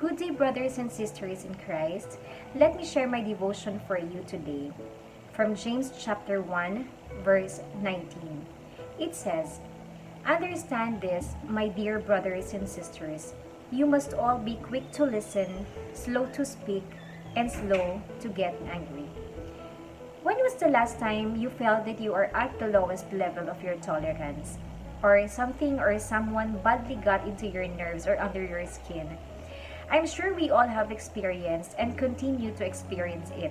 Good day, brothers and sisters in Christ. Let me share my devotion for you today from James chapter 1, verse 19. It says, "Understand this, my dear brothers and sisters. You must all be quick to listen, slow to speak, and slow to get angry." When was the last time you felt that you are at the lowest level of your tolerance? Or something or someone badly got into your nerves or under your skin? I'm sure we all have experienced and continue to experience it,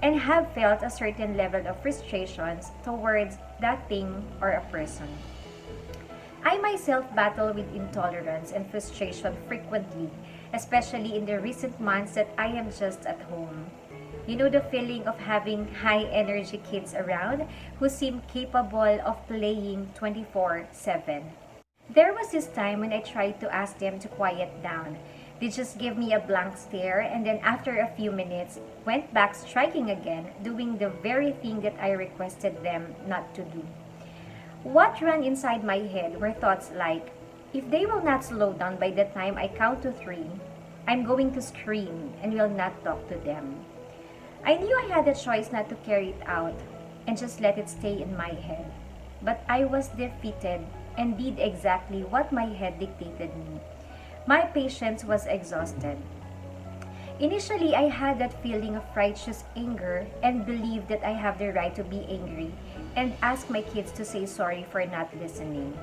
and have felt a certain level of frustrations towards that thing or a person. I myself battle with intolerance and frustration frequently, especially in the recent months that I am just at home. You know the feeling of having high energy kids around who seem capable of playing 24/7. There was this time when I tried to ask them to quiet down. They just gave me a blank stare and then after a few minutes went back striking again, doing the very thing that I requested them not to do. What ran inside my head were thoughts like, if they will not slow down by the time I count to three, I'm going to scream and will not talk to them. I knew I had a choice not to carry it out and just let it stay in my head. But I was defeated and did exactly what my head dictated me. My patience was exhausted. Initially, I had that feeling of righteous anger and believed that I have the right to be angry and ask my kids to say sorry for not listening.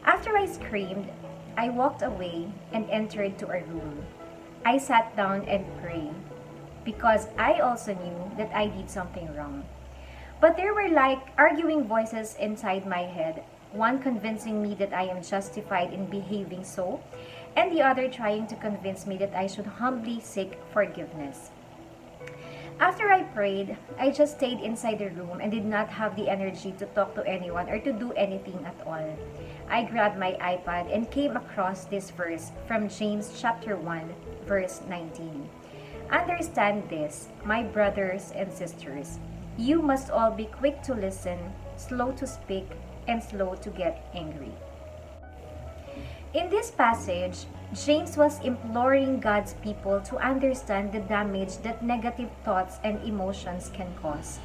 After I screamed, I walked away and entered to a room. I sat down and prayed because I also knew that I did something wrong. But there were like arguing voices inside my head, one convincing me that I am justified in behaving so, and the other trying to convince me that I should humbly seek forgiveness. After I prayed, I just stayed inside the room and did not have the energy to talk to anyone or to do anything at all. I grabbed my iPad and came across this verse from James chapter 1, verse 19. "Understand this, my brothers and sisters. You must all be quick to listen, slow to speak, and slow to get angry." In this passage, James was imploring God's people to understand the damage that negative thoughts and emotions can cause.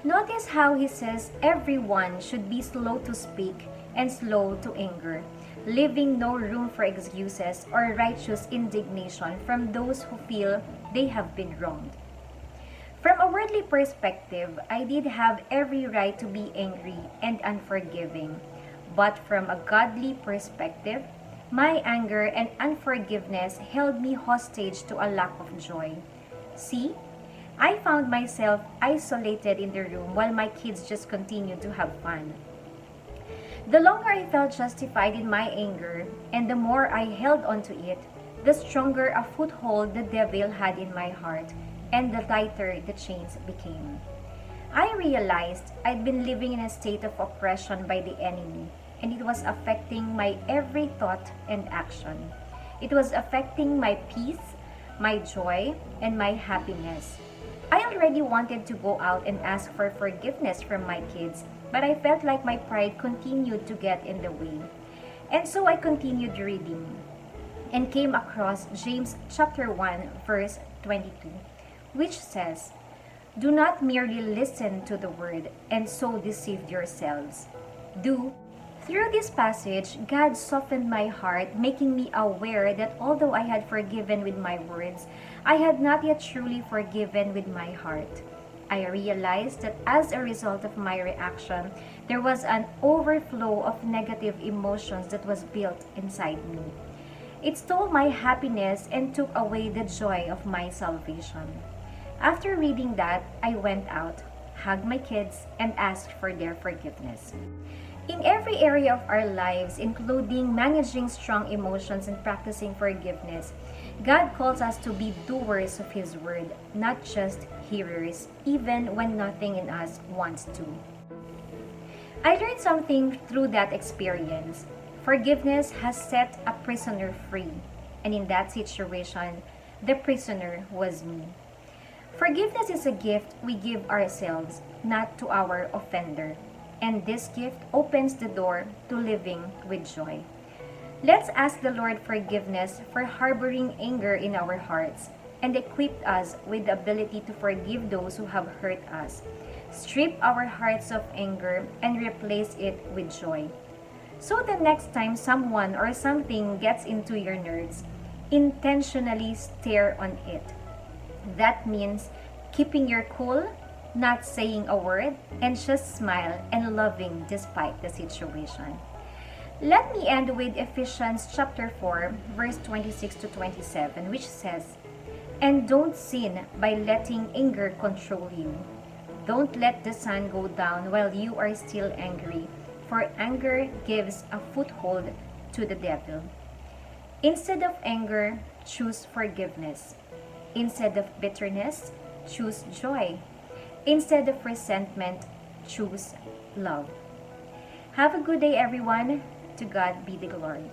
Notice how he says everyone should be slow to speak and slow to anger, leaving no room for excuses or righteous indignation from those who feel they have been wronged. From a worldly perspective, I did have every right to be angry and unforgiving. But from a godly perspective, my anger and unforgiveness held me hostage to a lack of joy. See, I found myself isolated in the room while my kids just continued to have fun. The longer I felt justified in my anger, and the more I held onto it, the stronger a foothold the devil had in my heart, and the tighter the chains became. I realized I'd been living in a state of oppression by the enemy, and it was affecting my every thought and action. It was affecting my peace, my joy, and my happiness. I already wanted to go out and ask for forgiveness from my kids, but I felt like my pride continued to get in the way. And so I continued reading and came across James chapter 1 verse 22, which says, "Do not merely listen to the word and so deceive yourselves. Do." Through this passage, God softened my heart, making me aware that although I had forgiven with my words, I had not yet truly forgiven with my heart. I realized that as a result of my reaction, there was an overflow of negative emotions that was built inside me. It stole my happiness and took away the joy of my salvation. After reading that, I went out, hugged my kids, and asked for their forgiveness. In every area of our lives, including managing strong emotions and practicing forgiveness, God calls us to be doers of His word, not just hearers, even when nothing in us wants to. I learned something through that experience. Forgiveness has set a prisoner free, and in that situation, the prisoner was me. Forgiveness is a gift we give ourselves, not to our offender. And this gift opens the door to living with joy. Let's ask the Lord forgiveness for harboring anger in our hearts and equip us with the ability to forgive those who have hurt us. Strip our hearts of anger and replace it with joy. So the next time someone or something gets into your nerves, intentionally stare on it. That means keeping your cool, not saying a word, and just smile and loving despite the situation. Let me end with Ephesians chapter 4, verse 26 to 27, which says, "And don't sin by letting anger control you. Don't let the sun go down while you are still angry, for anger gives a foothold to the devil. Instead of anger, choose forgiveness. Instead of bitterness, choose joy. Instead of resentment, choose love." Have a good day, everyone. To God be the glory.